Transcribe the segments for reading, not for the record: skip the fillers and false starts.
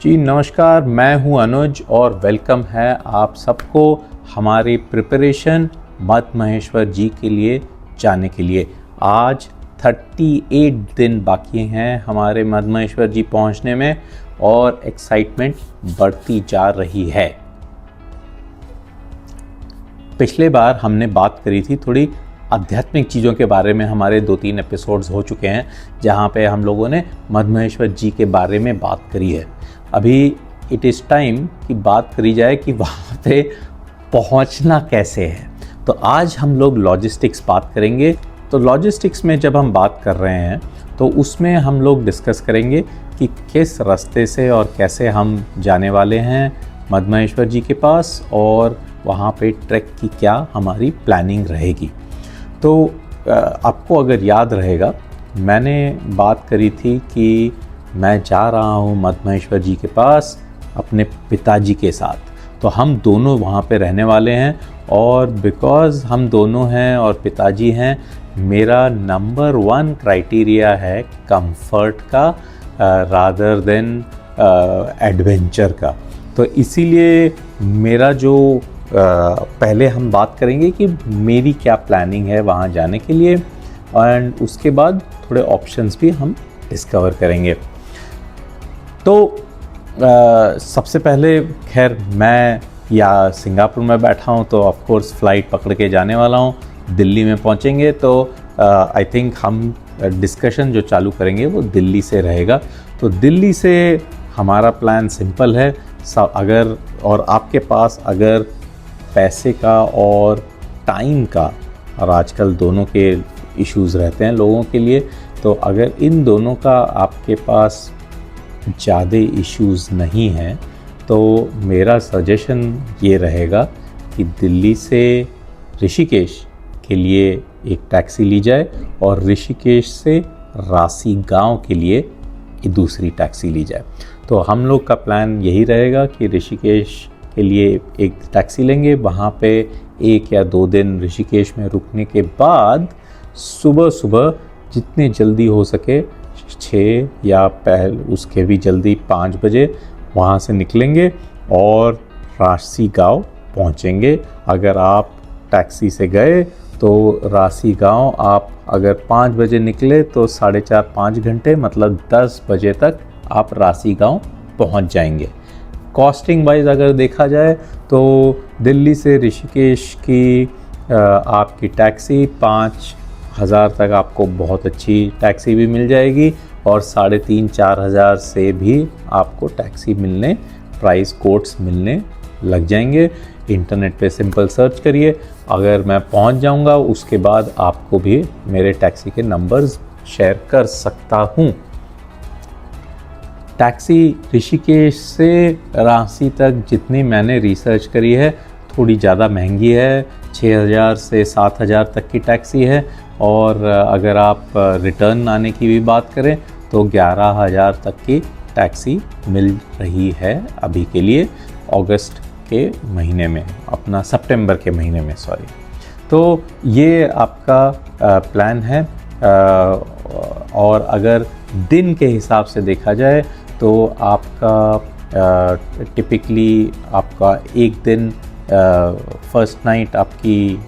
जी नमस्कार, मैं हूं अनुज और वेलकम है आप सबको हमारी प्रिपरेशन मद महेश्वर जी के लिए जाने के लिए। आज 38 दिन बाकी हैं हमारे मद महेश्वर जी पहुंचने में और एक्साइटमेंट बढ़ती जा रही है। पिछले बार हमने बात करी थी थोड़ी आध्यात्मिक चीज़ों के बारे में, हमारे 2-3 एपिसोड्स हो चुके हैं जहाँ पे हम लोगों ने मद महेश्वर जी के बारे में बात करी है। अभी इट इज़ टाइम कि बात करी जाए कि वहाँ पे पहुँचना कैसे है। तो आज हम लोग लॉजिस्टिक्स बात करेंगे। तो लॉजिस्टिक्स में जब हम बात कर रहे हैं तो उसमें हम लोग डिस्कस करेंगे कि किस रास्ते से और कैसे हम जाने वाले हैं मद महेश्वर जी के पास और वहाँ पे ट्रैक की क्या हमारी प्लानिंग रहेगी। तो आपको अगर याद रहेगा, मैंने बात करी थी कि मैं जा रहा हूँ मद महेश्वर जी के पास अपने पिताजी के साथ। तो हम दोनों वहाँ पे रहने वाले हैं और बिकॉज़ हम दोनों हैं और पिताजी हैं, मेरा नंबर 1 क्राइटेरिया है कंफर्ट का रादर देन एडवेंचर का। तो इसीलिए मेरा जो पहले हम बात करेंगे कि मेरी क्या प्लानिंग है वहाँ जाने के लिए एंड उसके बाद थोड़े ऑप्शंस भी हम डिस्कवर करेंगे। तो सबसे पहले खैर मैं या सिंगापुर में बैठा हूँ तो ऑफ कोर्स फ़्लाइट पकड़ के जाने वाला हूँ। दिल्ली में पहुँचेंगे तो आई थिंक हम डिस्कशन जो चालू करेंगे वो दिल्ली से रहेगा। तो दिल्ली से हमारा प्लान सिंपल है। अगर और आपके पास अगर पैसे का और टाइम का, और आजकल दोनों के इश्यूज़ रहते हैं लोगों के लिए, तो अगर इन दोनों का आपके पास ज़्यादा इश्यूज़ नहीं हैं तो मेरा सजेशन ये रहेगा कि दिल्ली से ऋषिकेश के लिए एक टैक्सी ली जाए और ऋषिकेश से रासी गांव के लिए दूसरी टैक्सी ली जाए। तो हम लोग का प्लान यही रहेगा कि ऋषिकेश के लिए एक टैक्सी लेंगे, वहाँ पे 1 या 2 दिन ऋषिकेश में रुकने के बाद सुबह सुबह जितनी जल्दी हो सके 6 या उसके भी जल्दी 5 बजे वहाँ से निकलेंगे और रासी गांव पहुँचेंगे। अगर आप टैक्सी से गए तो रासी गांव आप अगर 5 बजे निकले तो 4.5-5 घंटे मतलब 10 बजे तक आप रासी गांव पहुँच जाएंगे। कॉस्टिंग वाइज अगर देखा जाए तो दिल्ली से ऋषिकेश की आपकी टैक्सी 5,000 तक आपको बहुत अच्छी टैक्सी भी मिल जाएगी और 3,500-4 हज़ार से भी आपको टैक्सी मिलने, प्राइस कोड्स मिलने लग जाएंगे। इंटरनेट पे सिंपल सर्च करिए, अगर मैं पहुंच जाऊंगा उसके बाद आपको भी मेरे टैक्सी के नंबर्स शेयर कर सकता हूं। टैक्सी ऋषिकेश से रांची तक जितनी मैंने रिसर्च करी है थोड़ी ज़्यादा महंगी है, 6,000 से 7,000 तक की टैक्सी है और अगर आप रिटर्न आने की भी बात करें तो 11,000 तक की टैक्सी मिल रही है अभी के लिए, अगस्त के महीने में, अपना सितंबर के महीने में सॉरी। तो ये आपका प्लान है। और अगर दिन के हिसाब से देखा जाए तो आपका टिपिकली आपका एक दिन फर्स्ट नाइट आपकी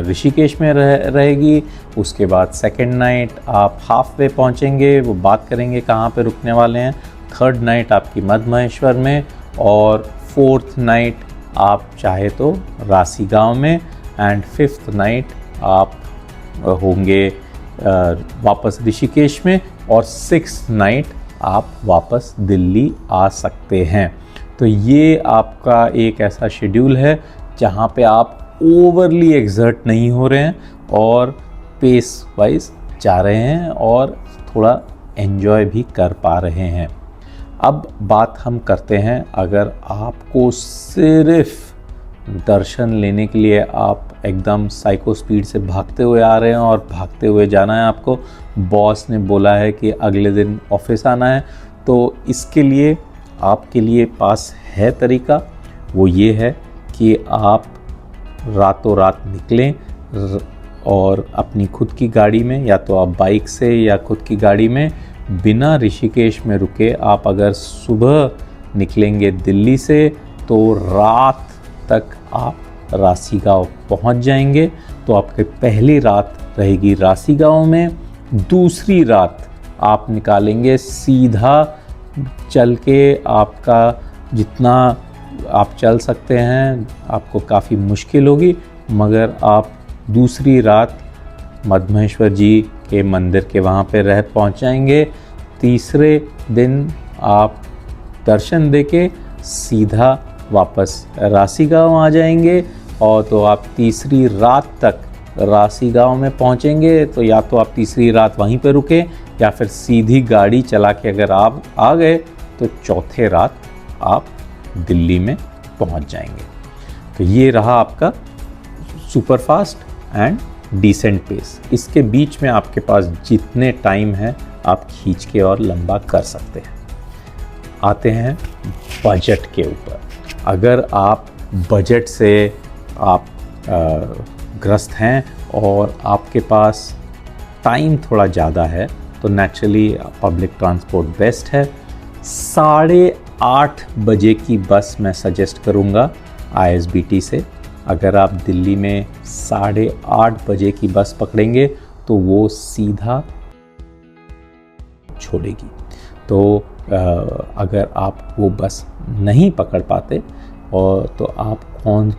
ऋषिकेश में रहेगी, उसके बाद सेकंड नाइट आप हाफ वे पहुँचेंगे, वो बात करेंगे कहाँ पे रुकने वाले हैं। थर्ड नाइट आपकी मद महेश्वर में और 4th नाइट आप चाहे तो रासी गांव में एंड 5th नाइट आप होंगे वापस ऋषिकेश में और 6th नाइट आप वापस दिल्ली आ सकते हैं। तो ये आपका एक ऐसा शेड्यूल है जहाँ पे आप ओवरली एक्सर्ट नहीं हो रहे हैं और पेस वाइज जा रहे हैं और थोड़ा एंजॉय भी कर पा रहे हैं। अब बात हम करते हैं, अगर आपको सिर्फ दर्शन लेने के लिए आप एकदम साइको स्पीड से भागते हुए आ रहे हैं और भागते हुए जाना है, आपको बॉस ने बोला है कि अगले दिन ऑफिस आना है, तो इसके लिए आपके लिए पास है तरीका। वो ये है कि आप रातों रात निकलें और अपनी खुद की गाड़ी में, या तो आप बाइक से या खुद की गाड़ी में बिना ऋषिकेश में रुके आप अगर सुबह निकलेंगे दिल्ली से तो रात तक आप रासीगांव पहुंच जाएंगे। तो आपकी पहली रात रहेगी रासीगांव में, दूसरी रात आप निकालेंगे सीधा चल के, आपका जितना आप चल सकते हैं, आपको काफ़ी मुश्किल होगी, मगर आप दूसरी रात मद्महेश्वर जी के मंदिर के वहाँ पे रह पहुँच जाएंगे। तीसरे दिन आप दर्शन देके सीधा वापस रासीगांव आ जाएंगे। और तो आप तीसरी रात तक रासीगांव में पहुँचेंगे, तो या तो आप तीसरी रात वहीं पे रुके या फिर सीधी गाड़ी चला के अगर आप आ गए तो चौथे रात आप दिल्ली में पहुंच जाएंगे। तो ये रहा आपका सुपरफास्ट एंड डिसेंट पेस। इसके बीच में आपके पास जितने टाइम है आप खींच के और लंबा कर सकते हैं। आते हैं बजट के ऊपर। अगर आप बजट से आप ग्रस्त हैं और आपके पास टाइम थोड़ा ज़्यादा है तो नेचुरली पब्लिक ट्रांसपोर्ट बेस्ट है। 8:30 बजे की बस मैं सजेस्ट करूँगा ISBT से। अगर आप दिल्ली में 8:30 बजे की बस पकड़ेंगे तो वो सीधा छोड़ेगी। तो अगर आप वो बस नहीं पकड़ पाते और तो आप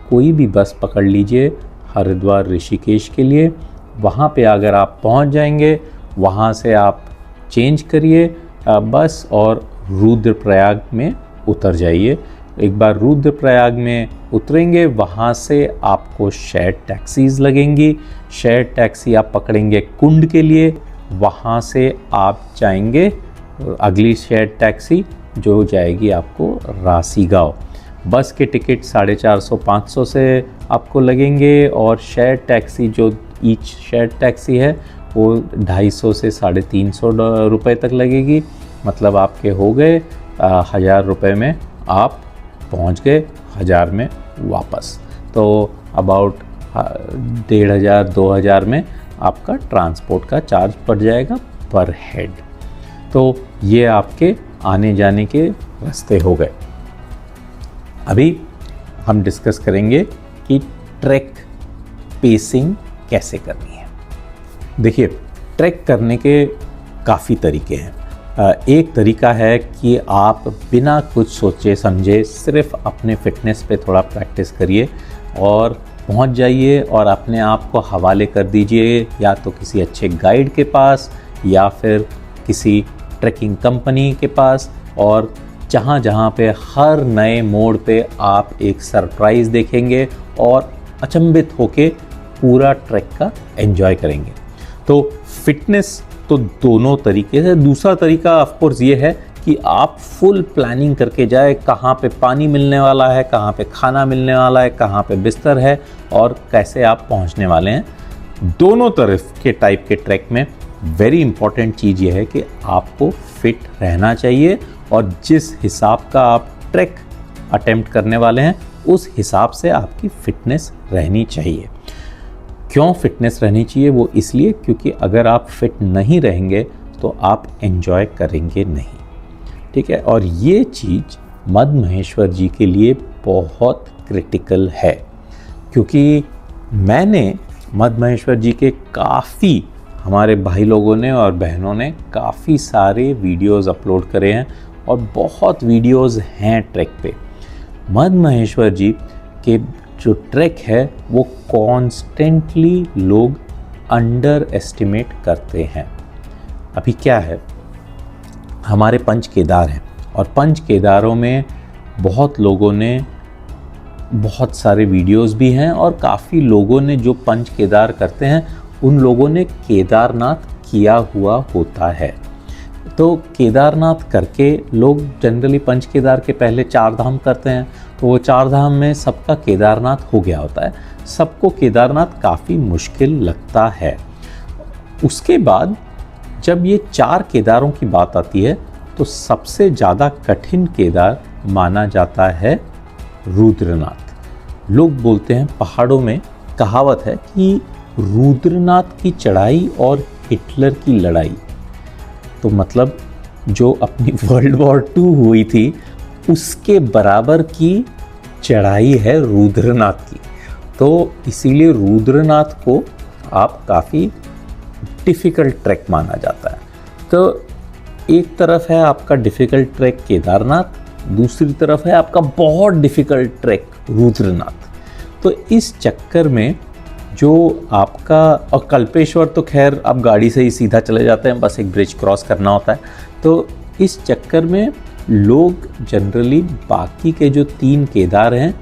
कोई भी बस पकड़ लीजिए हरिद्वार ऋषिकेश के लिए। वहाँ पे अगर आप पहुँच जाएंगे, वहाँ से आप चेंज करिए बस और रुद्रप्रयाग में उतर जाइए। एक बार रुद्रप्रयाग में उतरेंगे, वहाँ से आपको शेयर्ड टैक्सीज़ लगेंगी। शेयर्ड टैक्सी आप पकड़ेंगे कुंड के लिए, वहाँ से आप जाएंगे अगली शेयर्ड टैक्सी जो जाएगी आपको रासीगांव। बस के टिकट 450-500 से आपको लगेंगे और शेयर्ड टैक्सी जो ईच शेयर्ड टैक्सी है वो 250 से 350 रुपये तक लगेगी। मतलब आपके हो गए 1000 रुपये में आप पहुंच गए 1000 में वापस। तो अबाउट 1500-2000 में आपका ट्रांसपोर्ट का चार्ज पड़ जाएगा पर हेड। तो ये आपके आने जाने के रास्ते हो गए। अभी हम डिस्कस करेंगे कि ट्रैक पेसिंग कैसे करनी है। देखिए, ट्रैक करने के काफ़ी तरीके हैं। एक तरीका है कि आप बिना कुछ सोचे समझे सिर्फ अपने फिटनेस पे थोड़ा प्रैक्टिस करिए और पहुंच जाइए और अपने आप को हवाले कर दीजिए या तो किसी अच्छे गाइड के पास या फिर किसी ट्रैकिंग कंपनी के पास। और जहाँ जहाँ पे हर नए मोड़ पे आप एक सरप्राइज़ देखेंगे और अचंभित होके पूरा ट्रैक का एंजॉय करेंगे। तो फिटनेस तो दोनों तरीके से। दूसरा तरीका ऑफ कोर्स ये है कि आप फुल प्लानिंग करके जाए, कहाँ पे पानी मिलने वाला है, कहाँ पे खाना मिलने वाला है, कहाँ पे बिस्तर है और कैसे आप पहुँचने वाले हैं। दोनों तरफ के टाइप के ट्रैक में वेरी इंपॉर्टेंट चीज़ ये है कि आपको फिट रहना चाहिए और जिस हिसाब का आप ट्रैक अटेम्प्ट करने वाले हैं उस हिसाब से आपकी फ़िटनेस रहनी चाहिए। क्यों फिटनेस रहनी चाहिए? वो इसलिए क्योंकि अगर आप फिट नहीं रहेंगे तो आप एंजॉय करेंगे नहीं, ठीक है। और ये चीज़ मद्महेश्वर जी के लिए बहुत क्रिटिकल है क्योंकि मैंने मद्महेश्वर जी के काफ़ी, हमारे भाई लोगों ने और बहनों ने काफ़ी सारे वीडियोस अपलोड करे हैं और बहुत वीडियोस हैं ट्रैक पे। मद्महेश्वर जी के जो ट्रैक है वो कॉन्स्टेंटली लोग अंडर एस्टिमेट करते हैं। अभी क्या है, हमारे पंच केदार हैं और पंच केदारों में बहुत लोगों ने बहुत सारे वीडियोस भी हैं और काफ़ी लोगों ने जो पंच केदार करते हैं उन लोगों ने केदारनाथ किया हुआ होता है। तो केदारनाथ करके लोग जनरली पंच केदार के पहले 4 धाम करते हैं, तो वो 4 धाम में सबका केदारनाथ हो गया होता है। सबको केदारनाथ काफ़ी मुश्किल लगता है। उसके बाद जब ये 4 केदारों की बात आती है तो सबसे ज़्यादा कठिन केदार माना जाता है रुद्रनाथ। लोग बोलते हैं, पहाड़ों में कहावत है कि रुद्रनाथ की चढ़ाई और हिटलर की लड़ाई, तो मतलब जो अपनी वर्ल्ड वॉर 2 हुई थी उसके बराबर की चढ़ाई है रुद्रनाथ की। तो इसीलिए रुद्रनाथ को आप काफ़ी डिफ़िकल्ट ट्रैक माना जाता है। तो एक तरफ है आपका डिफ़िकल्ट ट्रैक केदारनाथ, दूसरी तरफ है आपका बहुत डिफ़िकल्ट ट्रैक रुद्रनाथ। तो इस चक्कर में जो आपका, और कल्पेश्वर तो खैर आप गाड़ी से ही सीधा चले जाते हैं, बस एक ब्रिज क्रॉस करना होता है। तो इस चक्कर में लोग जनरली बाकी के जो 3 केदार हैं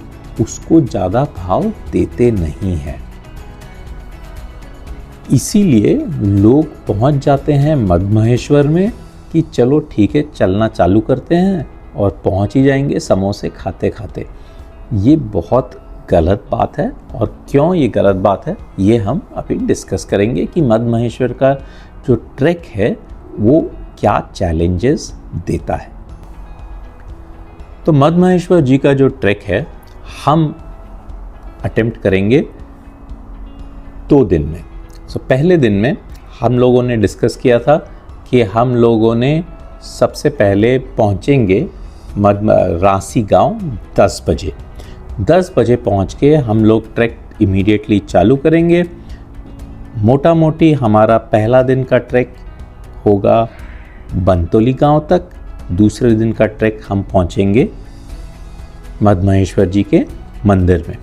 उसको ज़्यादा भाव देते नहीं हैं। इसीलिए लोग पहुंच जाते हैं मद्महेश्वर में कि चलो ठीक है चलना चालू करते हैं और पहुंच ही जाएंगे समोसे खाते खाते। ये बहुत गलत बात है। और क्यों ये गलत बात है ये हम अभी डिस्कस करेंगे कि मद्महेश्वर का जो ट्रैक है वो क्या चैलेंजेस देता है। तो मद्महेश्वर जी का जो ट्रैक है हम अटेम्प्ट करेंगे 2 दिन में। तो पहले दिन में हम लोगों ने डिस्कस किया था कि हम लोगों ने सबसे पहले पहुंचेंगे रांसी गांव 10 बजे। 10 बजे पहुंच के हम लोग ट्रैक इमीडिएटली चालू करेंगे। मोटा मोटी हमारा पहला दिन का ट्रैक होगा बंतोली गांव तक। दूसरे दिन का ट्रैक हम पहुंचेंगे मद्महेश्वर जी के मंदिर में।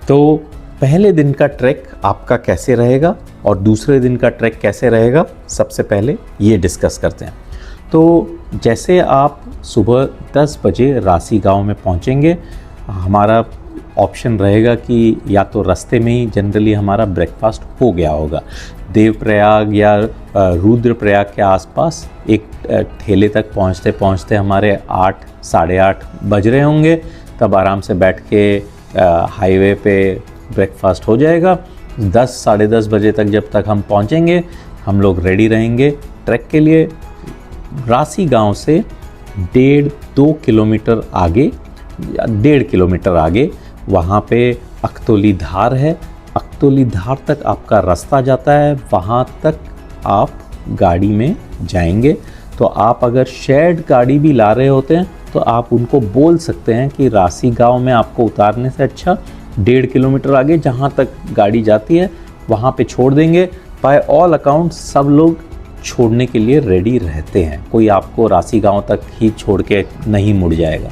तो पहले दिन का ट्रैक आपका कैसे रहेगा और दूसरे दिन का ट्रैक कैसे रहेगा, सबसे पहले ये डिस्कस करते हैं। तो जैसे आप सुबह 10 बजे रांसी गांव में पहुंचेंगे, हमारा ऑप्शन रहेगा कि या तो रास्ते में ही जनरली हमारा ब्रेकफास्ट हो गया होगा। देवप्रयाग या रुद्रप्रयाग के आसपास एक ठेले तक पहुंचते पहुंचते हमारे 8 साढ़े 8 बज रहे होंगे। तब आराम से बैठ के हाईवे पे ब्रेकफास्ट हो जाएगा। 10 साढ़े 10 बजे तक जब तक हम पहुंचेंगे हम लोग रेडी रहेंगे ट्रैक के लिए। रांसी गांव से 1.5-2 किलोमीटर आगे या 1.5 किलोमीटर आगे वहाँ पे अख्तौली धार है। अख्तौली धार तक आपका रास्ता जाता है, वहाँ तक आप गाड़ी में जाएंगे। तो आप अगर शेयर्ड गाड़ी भी ला रहे होते हैं तो आप उनको बोल सकते हैं कि रांसी गांव में आपको उतारने से अच्छा 1.5 किलोमीटर आगे जहाँ तक गाड़ी जाती है वहाँ पे छोड़ देंगे। बाय ऑल अकाउंट सब लोग छोड़ने के लिए रेडी रहते हैं, कोई आपको रांसी गांव तक ही छोड़ के नहीं मुड़ जाएगा।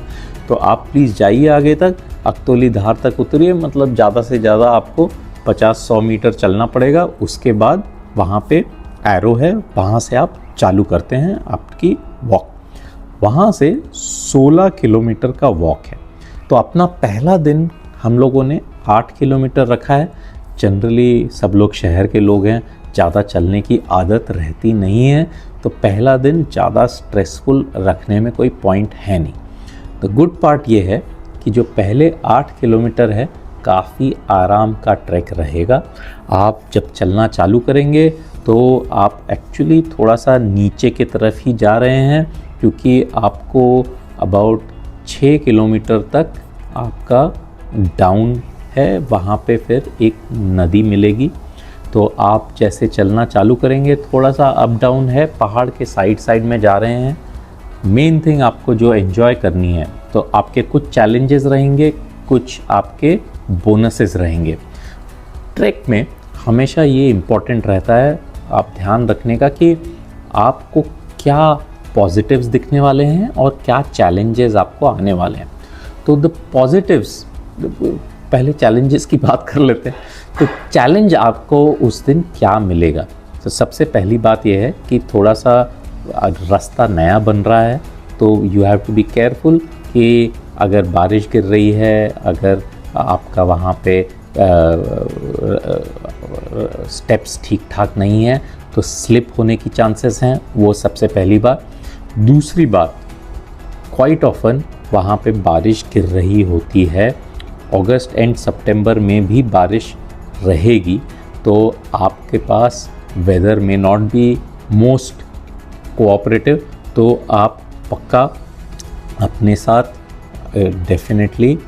तो आप प्लीज़ जाइए आगे तक, अख्तौली धार तक उतरिए, मतलब ज़्यादा से ज़्यादा आपको 50-100 मीटर चलना पड़ेगा। उसके बाद वहाँ पे एरो है, वहाँ से आप चालू करते हैं आपकी वॉक। वहाँ से 16 किलोमीटर का वॉक है। तो अपना पहला दिन हम लोगों ने 8 किलोमीटर रखा है। जनरली सब लोग शहर के लोग हैं, ज़्यादा चलने की आदत रहती नहीं है, तो पहला दिन ज़्यादा स्ट्रेसफुल रखने में कोई पॉइंट है नहीं। तो गुड पार्ट ये है कि जो पहले 8 किलोमीटर है काफ़ी आराम का ट्रैक रहेगा। आप जब चलना चालू करेंगे तो आप एक्चुअली थोड़ा सा नीचे की तरफ ही जा रहे हैं, क्योंकि आपको अबाउट 6 किलोमीटर तक आपका डाउन है। वहाँ पे फिर एक नदी मिलेगी। तो आप जैसे चलना चालू करेंगे थोड़ा सा अप डाउन है, पहाड़ के साइड में जा रहे हैं। मेन थिंग आपको जो एंजॉय करनी है, तो आपके कुछ चैलेंजेस रहेंगे, कुछ आपके बोनसेस रहेंगे। ट्रैक में हमेशा ये इम्पोर्टेंट रहता है आप ध्यान रखने का कि आपको क्या पॉजिटिव्स दिखने वाले हैं और क्या चैलेंजेस आपको आने वाले हैं। तो द पॉजिटिव्स, पहले चैलेंजेस की बात कर लेते हैं। तो चैलेंज आपको उस दिन क्या मिलेगा, तो सबसे पहली बात यह है कि थोड़ा सा रास्ता नया बन रहा है, तो you have to be careful कि अगर बारिश गिर रही है, अगर आपका वहाँ पे स्टेप्स ठीक ठाक नहीं है तो स्लिप होने की चांसेस हैं, वो सबसे पहली बात। दूसरी बात, क्वाइट ऑफन वहाँ पे बारिश गिर रही होती है। अगस्त एंड सितंबर में भी बारिश रहेगी, तो आपके पास वेदर में नॉट बी मोस्ट कोऑपरेटिव, तो आप पक्का अपने साथ डेफिनेटली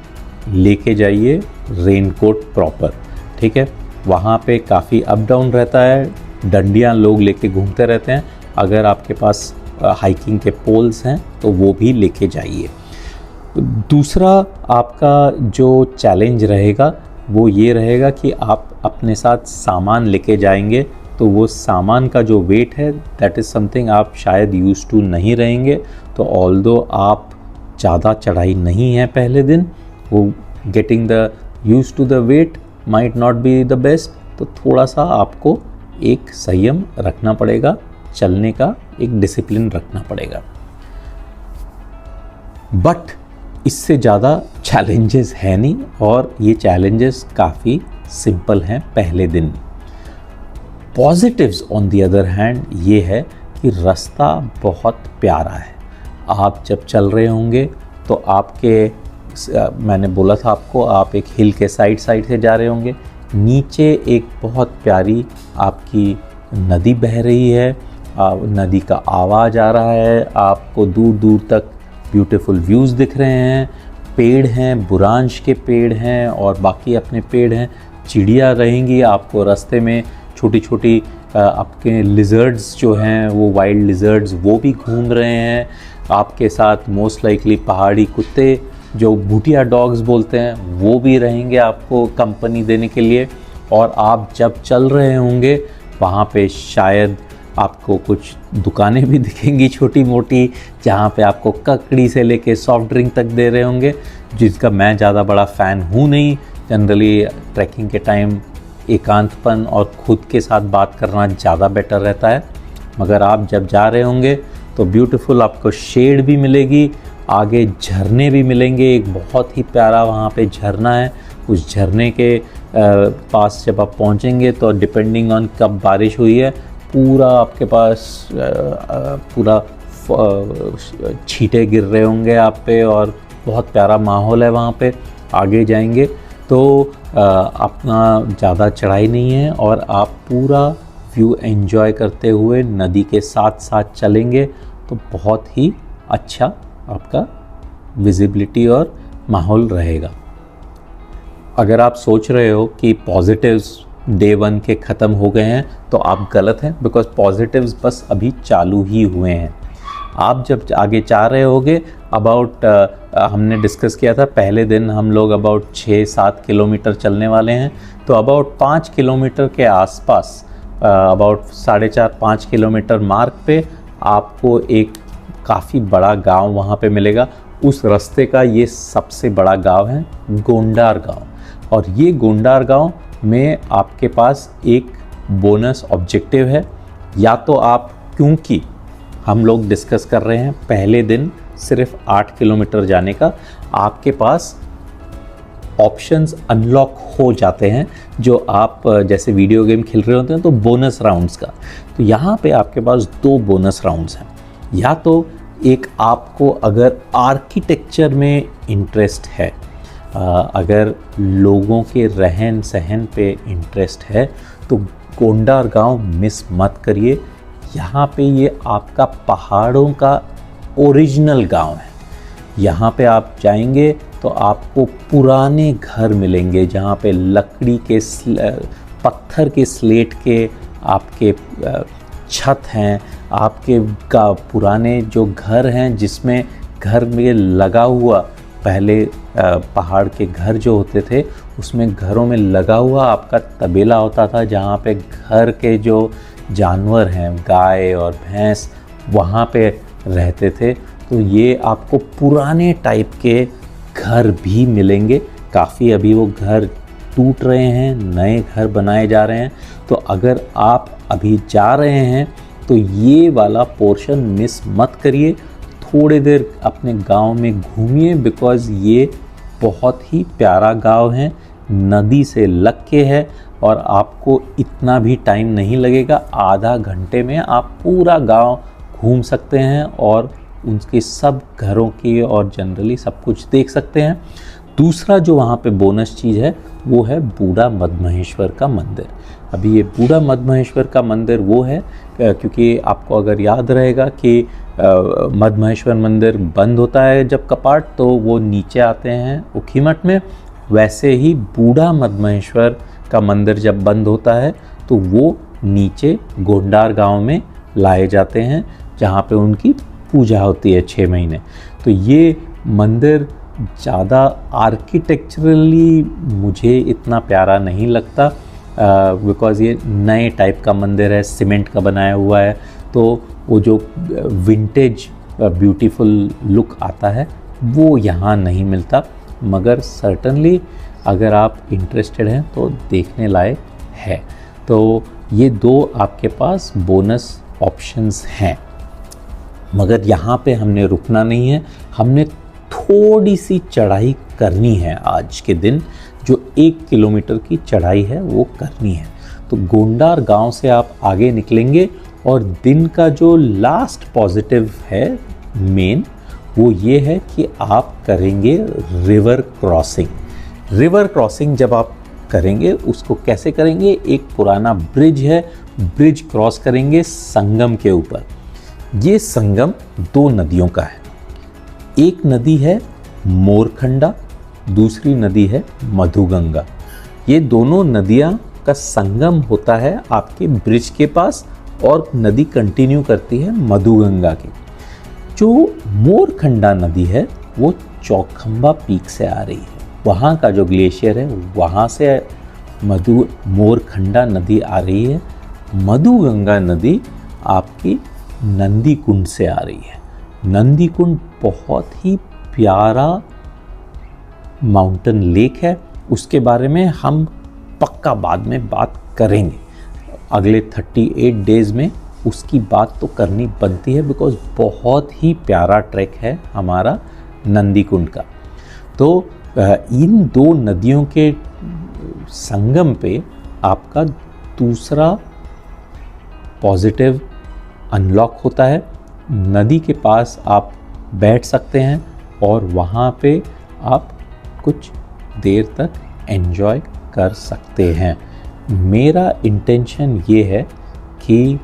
लेके जाइए रेनकोट प्रॉपर, ठीक है। वहाँ पे काफ़ी अप डाउन रहता है, डंडियाँ लोग लेके घूमते रहते हैं। अगर आपके पास हाइकिंग के पोल्स हैं तो वो भी लेके जाइए। दूसरा आपका जो चैलेंज रहेगा वो ये रहेगा कि आप अपने साथ सामान लेके जाएंगे, तो वो सामान का जो वेट है दैट इज़ समथिंग आप शायद यूज़ टू नहीं रहेंगे। तो ऑल्दो आप ज़्यादा चढ़ाई नहीं है पहले दिन, वो getting the use to the weight might not be the best, तो थोड़ा सा आपको एक संयम रखना पड़ेगा, चलने का एक डिसिप्लिन रखना पड़ेगा। बट इससे ज़्यादा चैलेंजेस है नहीं, और ये चैलेंजेस काफ़ी सिंपल हैं पहले दिन। Positives on the other hand ये है कि रास्ता बहुत प्यारा है। आप जब चल रहे होंगे तो आपके, मैंने बोला था आपको, आप एक हिल के साइड से जा रहे होंगे, नीचे एक बहुत प्यारी आपकी नदी बह रही है, नदी का आवाज़ आ रहा है, आपको दूर दूर तक ब्यूटीफुल व्यूज़ दिख रहे हैं, पेड़ हैं, बुरांश के पेड़ हैं और बाकी अपने पेड़ हैं, चिड़िया रहेंगी, आपको रास्ते में छोटी छोटी आपके लिजर्ड्स जो हैं वो वाइल्ड लिजर्ड्स वो भी घूम रहे हैं, आपके साथ मोस्ट लाइकली पहाड़ी कुत्ते जो भूटिया डॉग्स बोलते हैं वो भी रहेंगे आपको कंपनी देने के लिए। और आप जब चल रहे होंगे वहाँ पे शायद आपको कुछ दुकानें भी दिखेंगी छोटी मोटी, जहाँ पे आपको ककड़ी से लेके सॉफ्ट ड्रिंक तक दे रहे होंगे, जिसका मैं ज़्यादा बड़ा फ़ैन हूँ नहीं। जनरली ट्रैकिंग के टाइम एकांतपन और खुद के साथ बात करना ज़्यादा बेटर रहता है, मगर आप जब जा रहे होंगे तो ब्यूटीफुल आपको शेड भी मिलेगी, आगे झरने भी मिलेंगे। एक बहुत ही प्यारा वहाँ पे झरना है, उस झरने के पास जब आप पहुँचेंगे तो डिपेंडिंग ऑन कब बारिश हुई है पूरा आपके पास पूरा छींटे गिर रहे होंगे आप पे और बहुत प्यारा माहौल है वहाँ पे। आगे जाएंगे तो अपना ज़्यादा चढ़ाई नहीं है और आप पूरा व्यू एंजॉय करते हुए नदी के साथ साथ चलेंगे तो बहुत ही अच्छा आपका विजिबिलिटी और माहौल रहेगा। अगर आप सोच रहे हो कि पॉजिटिव्स डे 1 के ख़त्म हो गए हैं तो आप गलत हैं, बिकॉज पॉजिटिव्स बस अभी चालू ही हुए हैं। आप जब आगे जा रहे होगे अबाउट हमने डिस्कस किया था पहले दिन हम लोग अबाउट 6-7 किलोमीटर चलने वाले हैं, तो अबाउट 5 किलोमीटर के आसपास अबाउट 4.5-5 किलोमीटर मार्क पे आपको एक काफ़ी बड़ा गांव वहाँ पे मिलेगा। उस रास्ते का ये सबसे बड़ा गांव है गोंडार गांव, और ये गोंडार गांव में आपके पास एक बोनस ऑब्जेक्टिव है। या तो आप, क्योंकि हम लोग डिस्कस कर रहे हैं पहले दिन सिर्फ 8 किलोमीटर जाने का, आपके पास ऑप्शंस अनलॉक हो जाते हैं जो आप जैसे वीडियो गेम खेल रहे होते हैं तो बोनस राउंड्स का। तो यहाँ पे आपके पास 2 बोनस राउंड्स हैं। या तो एक, आपको अगर आर्किटेक्चर में इंटरेस्ट है, अगर लोगों के रहन सहन पे इंटरेस्ट है तो गोंडार गांव मिस मत करिए। यहाँ पे ये आपका पहाड़ों का ओरिजिनल गांव है। यहाँ पे आप जाएंगे तो आपको पुराने घर मिलेंगे जहाँ पे लकड़ी के पत्थर के स्लेट के आपके छत हैं, आपके का पुराने जो घर हैं जिसमें घर में लगा हुआ, पहले पहाड़ के घर जो होते थे उसमें घरों में लगा हुआ आपका तबेला होता था, जहाँ पे घर के जो जानवर हैं गाय और भैंस वहाँ पे रहते थे। तो ये आपको पुराने टाइप के घर भी मिलेंगे। काफ़ी अभी वो घर टूट रहे हैं, नए घर बनाए जा रहे हैं। तो अगर आप अभी जा रहे हैं तो ये वाला पोर्शन मिस मत करिए। थोड़ी देर अपने गांव में घूमिए, बिकॉज़ ये बहुत ही प्यारा गांव है, नदी से लग के है और आपको इतना भी टाइम नहीं लगेगा। आधा घंटे में आप पूरा गांव घूम सकते हैं और उनके सब घरों की और जनरली सब कुछ देख सकते हैं। दूसरा जो वहाँ पे बोनस चीज़ है वो है बूढ़ा मद्महेश्वर का मंदिर। अभी ये बूढ़ा मद्महेश्वर का मंदिर वो है क्योंकि आपको अगर याद रहेगा कि मद्महेश्वर मंदिर बंद होता है जब कपाट, तो वो नीचे आते हैं ऊखीमठ में। वैसे ही बूढ़ा मद्महेश्वर का मंदिर जब बंद होता है तो वो नीचे गोंडार गांव में लाए जाते हैं जहाँ पे उनकी पूजा होती है 6 महीने। तो ये मंदिर ज़्यादा आर्किटेक्चरली मुझे इतना प्यारा नहीं लगता, बिकॉज़ ये नए टाइप का मंदिर है, सीमेंट का बनाया हुआ है, तो वो जो विंटेज ब्यूटीफुल लुक आता है वो यहाँ नहीं मिलता। मगर सर्टनली अगर आप इंटरेस्टेड हैं तो देखने लायक है। तो ये दो आपके पास बोनस ऑप्शंस हैं, मगर यहाँ पे हमने रुकना नहीं है, हमने थोड़ी सी चढ़ाई करनी है आज के दिन। जो 1 किलोमीटर की चढ़ाई है वो करनी है। तो गोंडार गांव से आप आगे निकलेंगे और दिन का जो लास्ट पॉजिटिव है मेन, वो ये है कि आप करेंगे रिवर क्रॉसिंग। रिवर क्रॉसिंग जब आप करेंगे, उसको कैसे करेंगे, एक पुराना ब्रिज है, ब्रिज क्रॉस करेंगे संगम के ऊपर। ये संगम 2 नदियों का है। एक नदी है मोरखंडा, दूसरी नदी है मधुगंगा। ये दोनों नदियाँ का संगम होता है आपके ब्रिज के पास और नदी कंटिन्यू करती है मधुगंगा की। जो मोरखंडा नदी है वो चौखंबा पीक से आ रही है, वहाँ का जो ग्लेशियर है वहाँ से मोरखंडा नदी आ रही है। मधुगंगा नदी आपकी नंदीकुंड से आ रही है। नंदीकुंड बहुत ही प्यारा माउंटेन लेक है, उसके बारे में हम पक्का बाद में बात करेंगे। अगले 38 डेज़ में उसकी बात तो करनी बनती है, बिकॉज़ बहुत ही प्यारा ट्रैक है हमारा नंदीकुंड का। तो इन 2 नदियों के संगम पे आपका दूसरा पॉजिटिव अनलॉक होता है। नदी के पास आप बैठ सकते हैं और वहाँ पे आप कुछ देर तक एंजॉय कर सकते हैं। मेरा इंटेंशन ये है कि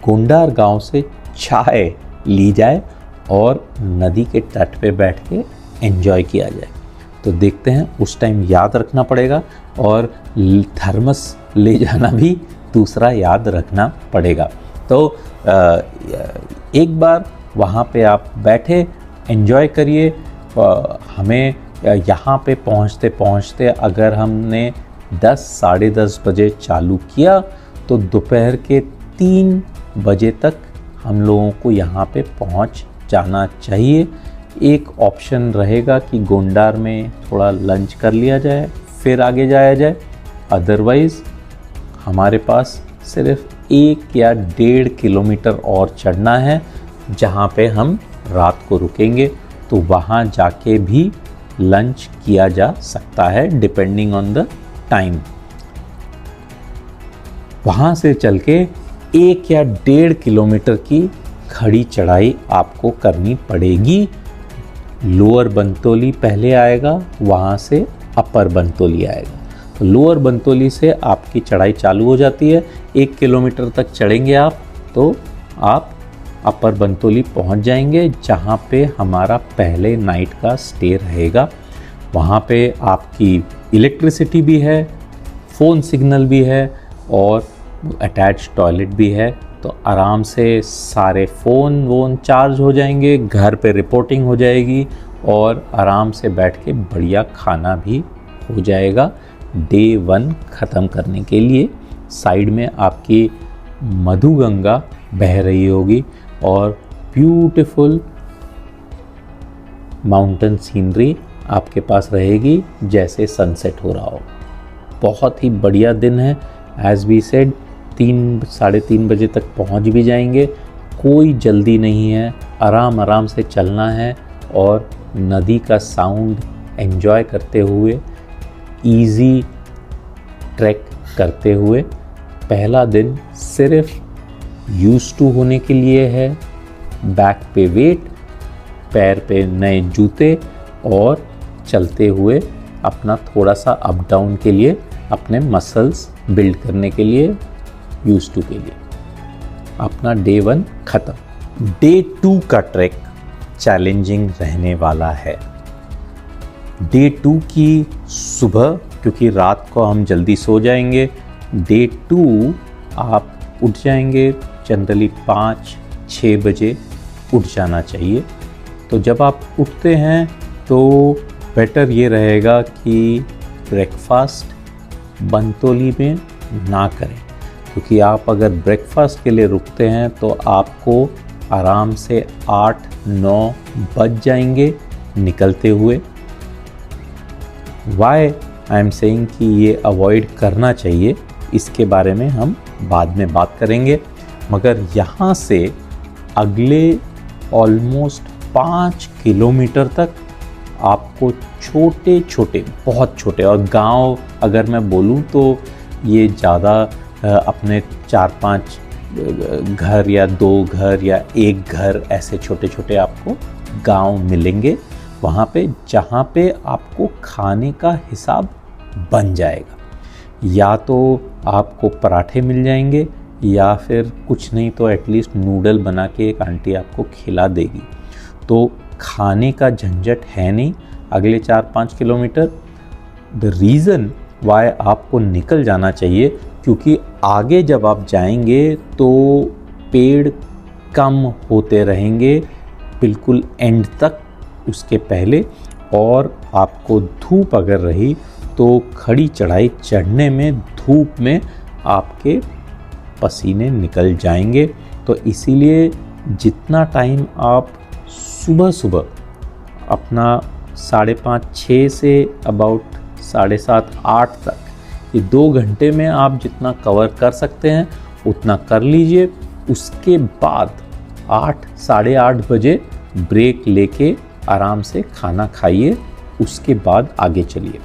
गोंडार गांव से चाय ली जाए और नदी के तट पे बैठ के एंजॉय किया जाए। तो देखते हैं, उस टाइम याद रखना पड़ेगा और थर्मस ले जाना भी दूसरा याद रखना पड़ेगा। तो एक बार वहाँ पे आप बैठे एंजॉय करिए। हमें यहाँ पे पहुँचते पहुँचते अगर हमने 10 साढ़े 10 बजे चालू किया तो दोपहर के 3 बजे तक हम लोगों को यहाँ पे पहुँच जाना चाहिए। एक ऑप्शन रहेगा कि गोंडार में थोड़ा लंच कर लिया जाए फिर आगे जाया जाए, अदरवाइज़ हमारे पास सिर्फ 1 या 1.5 किलोमीटर और चढ़ना है, जहाँ पे हम रात को रुकेंगे। तो वहाँ जाके भी लंच किया जा सकता है डिपेंडिंग ऑन द टाइम। वहाँ से चल के 1 या 1.5 किलोमीटर की खड़ी चढ़ाई आपको करनी पड़ेगी। लोअर बंतोली पहले आएगा, वहाँ से अपर बंतोली आएगा। तो लोअर बंतोली से आपकी चढ़ाई चालू हो जाती है। 1 किलोमीटर तक चढ़ेंगे आप तो आप अपर बंतोली पहुंच जाएंगे, जहां पे हमारा पहले नाइट का स्टे रहेगा। वहां पे आपकी इलेक्ट्रिसिटी भी है, फ़ोन सिग्नल भी है और अटैच टॉयलेट भी है। तो आराम से सारे फ़ोन वोन चार्ज हो जाएंगे, घर पे रिपोर्टिंग हो जाएगी और आराम से बैठ के बढ़िया खाना भी हो जाएगा। डे 1 ख़त्म करने के लिए साइड में आपकी मधुगंगा बह रही होगी और ब्यूटीफुल माउंटेन सीनरी आपके पास रहेगी जैसे सनसेट हो रहा हो। बहुत ही बढ़िया दिन है। एज वी सेड 3 साढ़े 3 बजे तक पहुंच भी जाएंगे, कोई जल्दी नहीं है, आराम आराम से चलना है और नदी का साउंड एंजॉय करते हुए इजी ट्रैक करते हुए। पहला दिन सिर्फ यूज्ड टू होने के लिए है, बैक पे वेट, पैर पे नए जूते और चलते हुए अपना थोड़ा सा अप डाउन के लिए, अपने मसल्स बिल्ड करने के लिए, यूज्ड टू के लिए। अपना डे 1 ख़त्म। डे 2 का ट्रैक चैलेंजिंग रहने वाला है। डे 2 की सुबह, क्योंकि रात को हम जल्दी सो जाएंगे, डे 2 आप उठ जाएंगे जनरली 5-6 बजे उठ जाना चाहिए। तो जब आप उठते हैं तो बेटर ये रहेगा कि ब्रेकफास्ट बनतोली में ना करें, क्योंकि आप अगर ब्रेकफास्ट के लिए रुकते हैं तो आपको आराम से 8-9 बज जाएंगे निकलते हुए। वाई आई एम सेइंग कि ये अवॉइड करना चाहिए, इसके बारे में हम बाद में बात करेंगे। मगर यहाँ से अगले ऑलमोस्ट 5 किलोमीटर तक आपको छोटे छोटे, बहुत छोटे, और गांव अगर मैं बोलूँ तो ये ज़्यादा अपने 4-5 घर या 2 घर या 1 घर ऐसे छोटे छोटे आपको गांव मिलेंगे, वहाँ पे जहाँ पे आपको खाने का हिसाब बन जाएगा। या तो आपको पराठे मिल जाएंगे या फिर कुछ नहीं तो एटलीस्ट नूडल बना के एक आंटी आपको खिला देगी। तो खाने का झंझट है नहीं अगले 4-5 किलोमीटर। द रीज़न वाई आपको निकल जाना चाहिए, क्योंकि आगे जब आप जाएंगे तो पेड़ कम होते रहेंगे बिल्कुल एंड तक, उसके पहले, और आपको धूप अगर रही तो खड़ी चढ़ाई चढ़ने में धूप में आपके पसीने निकल जाएंगे। तो इसीलिए जितना टाइम आप सुबह सुबह अपना 5:30-6 से अबाउट 7:30-8 तक, ये 2 घंटे में आप जितना कवर कर सकते हैं उतना कर लीजिए। उसके बाद 8-8:30 बजे ब्रेक लेके आराम से खाना खाइए, उसके बाद आगे चलिए।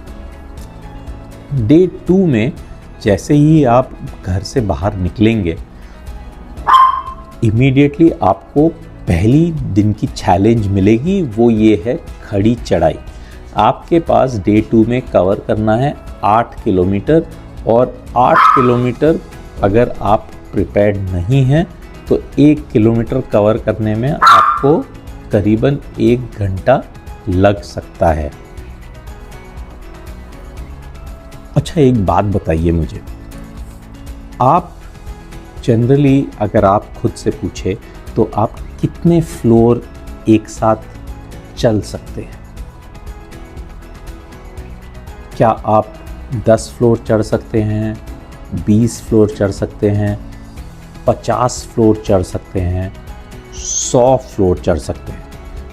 डे 2 में जैसे ही आप घर से बाहर निकलेंगे, इमीडिएटली आपको पहली दिन की चैलेंज मिलेगी, वो ये है खड़ी चढ़ाई। आपके पास डे 2 में कवर करना है 8 किलोमीटर, और 8 किलोमीटर अगर आप प्रिपेयर्ड नहीं हैं तो 1 किलोमीटर कवर करने में आपको करीबन 1 घंटा लग सकता है। अच्छा, एक बात बताइए मुझे, आप जनरली अगर आप खुद से पूछे तो आप कितने फ्लोर एक साथ चल सकते हैं? क्या आप 10 फ्लोर चढ़ सकते हैं, 20 फ्लोर चढ़ सकते हैं, 50 फ्लोर चढ़ सकते हैं, 100 फ्लोर चढ़ सकते हैं?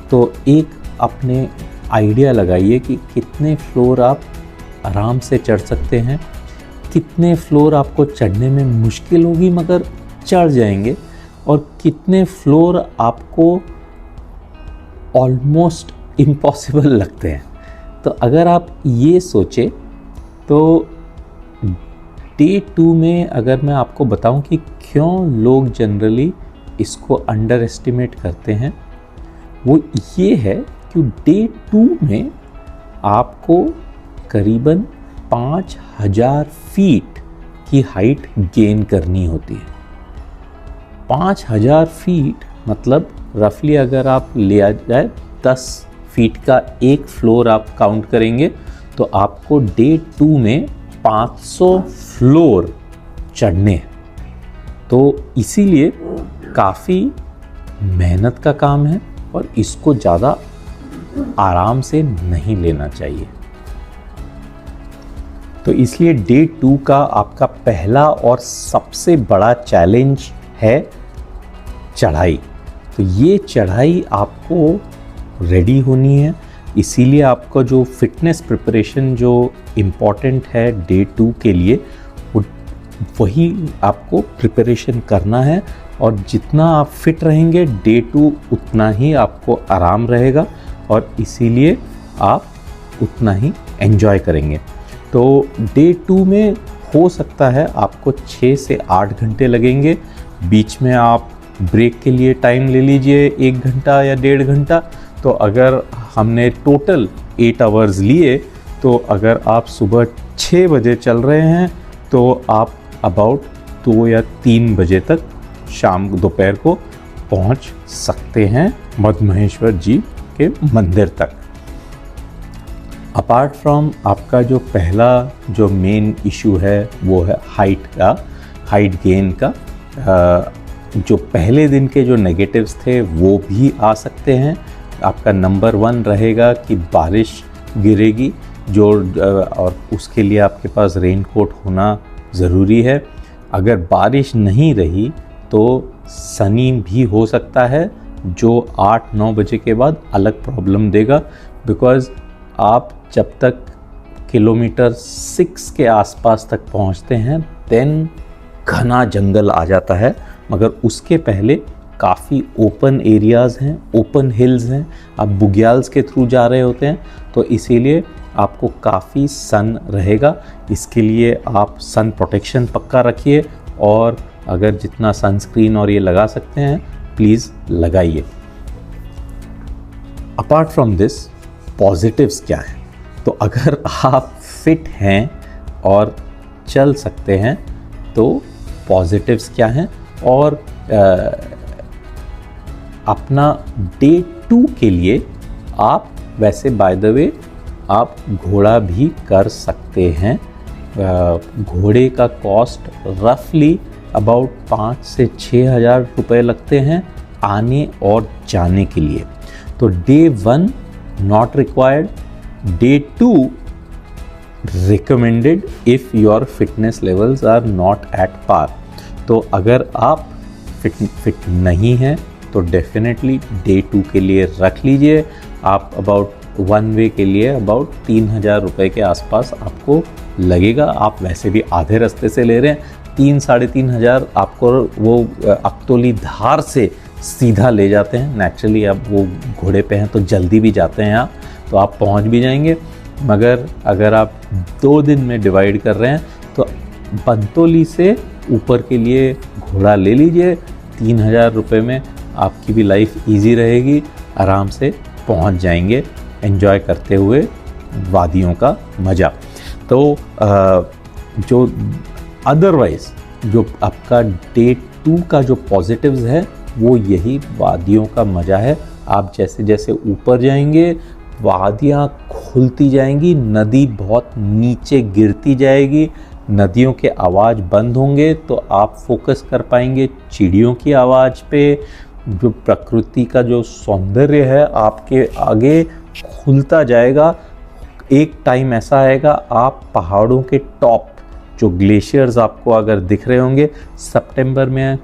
तो एक अपने आइडिया लगाइए कि कितने फ्लोर आप आराम से चढ़ सकते हैं, कितने फ्लोर आपको चढ़ने में मुश्किल होगी मगर चढ़ जाएंगे, और कितने फ्लोर आपको ऑलमोस्ट इम्पॉसिबल लगते हैं। तो अगर आप ये सोचे तो डे 2 में अगर मैं आपको बताऊं कि क्यों लोग जनरली इसको अंडर एस्टिमेट करते हैं, वो ये है कि डे 2 में आपको करीबन 5000 फीट की हाइट गेन करनी होती है। 5000 फीट मतलब रफली अगर आप लिया जाए 10 फीट का एक फ्लोर आप काउंट करेंगे तो आपको डे 2 में 500 फ्लोर चढ़ने हैं। तो इसीलिए काफ़ी मेहनत का काम है और इसको ज़्यादा आराम से नहीं लेना चाहिए। तो इसलिए डे 2 का आपका पहला और सबसे बड़ा चैलेंज है चढ़ाई। तो ये चढ़ाई आपको रेडी होनी है, इसीलिए आपका जो फिटनेस प्रिपरेशन जो इम्पॉर्टेंट है डे 2 के लिए, वही आपको प्रिपरेशन करना है। और जितना आप फिट रहेंगे डे 2 उतना ही आपको आराम रहेगा और इसीलिए आप उतना ही एंजॉय करेंगे। तो डे 2 में हो सकता है आपको 6 से 8 घंटे लगेंगे। बीच में आप ब्रेक के लिए टाइम ले लीजिए 1 घंटा या 1.5 घंटा। तो अगर हमने टोटल 8 आवर्स लिए तो अगर आप सुबह 6 बजे चल रहे हैं तो आप अबाउट 2 या 3 बजे तक शाम दोपहर को पहुंच सकते हैं मद्महेश्वर जी के मंदिर तक। अपार्ट फ्रॉम आपका जो पहला जो मेन इशू है वो है हाइट गेन का। जो पहले दिन के जो नेगेटिव्स थे वो भी आ सकते हैं, आपका नंबर 1 रहेगा कि बारिश गिरेगी और उसके लिए आपके पास रेनकोट होना ज़रूरी है। अगर बारिश नहीं रही तो सनी भी हो सकता है, जो 8-9 बजे के बाद अलग प्रॉब्लम देगा, बिकॉज़ आप जब तक किलोमीटर 6 के आसपास तक पहुंचते हैं देन घना जंगल आ जाता है, मगर उसके पहले काफ़ी ओपन एरियाज़ हैं, ओपन हिल्स हैं, आप बुग्याल्स के थ्रू जा रहे होते हैं, तो इसीलिए आपको काफ़ी सन रहेगा। इसके लिए आप सन प्रोटेक्शन पक्का रखिए, और अगर जितना सनस्क्रीन और ये लगा सकते हैं प्लीज़ लगाइए। अपार्ट फ्रॉम दिस पॉजिटिव्स क्या हैं? तो अगर आप फिट हैं और चल सकते हैं तो पॉजिटिव्स क्या हैं, और अपना डे 2 के लिए आप वैसे बाय द वे आप घोड़ा भी कर सकते हैं। घोड़े का कॉस्ट रफली अबाउट 5 से 6 हज़ार रुपये लगते हैं आने और जाने के लिए। तो day 1 not required, day 2 recommended if your fitness levels are not at par. तो अगर आप फिट नहीं हैं तो डेफिनेटली डे 2 के लिए रख लीजिए। आप अबाउट 1 वे के लिए अबाउट 3,000 रुपये के आसपास आपको लगेगा। आप वैसे भी आधे रास्ते से ले रहे हैं, 3-3.5 हज़ार आपको वो अक्तौली धार से सीधा ले जाते हैं। नेचुरली आप वो घोड़े पे हैं तो जल्दी भी जाते हैं आप, तो आप पहुंच भी जाएंगे। मगर अगर आप 2 दिन में डिवाइड कर रहे हैं तो बंतौली से ऊपर के लिए घोड़ा ले लीजिए। 3,000 रुपये में आपकी भी लाइफ इजी रहेगी, आराम से पहुंच जाएंगे एंजॉय करते हुए वादियों का मज़ा। तो जो अदरवाइज़ जो आपका डे 2 का जो पॉजिटिव्स है वो यही वादियों का मज़ा है। आप जैसे जैसे ऊपर जाएंगे वादियाँ खुलती जाएंगी, नदी बहुत नीचे गिरती जाएगी, नदियों के आवाज़ बंद होंगे तो आप फोकस कर पाएंगे चिड़ियों की आवाज़ पे। जो प्रकृति का जो सौंदर्य है आपके आगे खुलता जाएगा। एक टाइम ऐसा आएगा आप पहाड़ों के टॉप जो ग्लेशियर्स आपको अगर दिख रहे होंगे, सितंबर में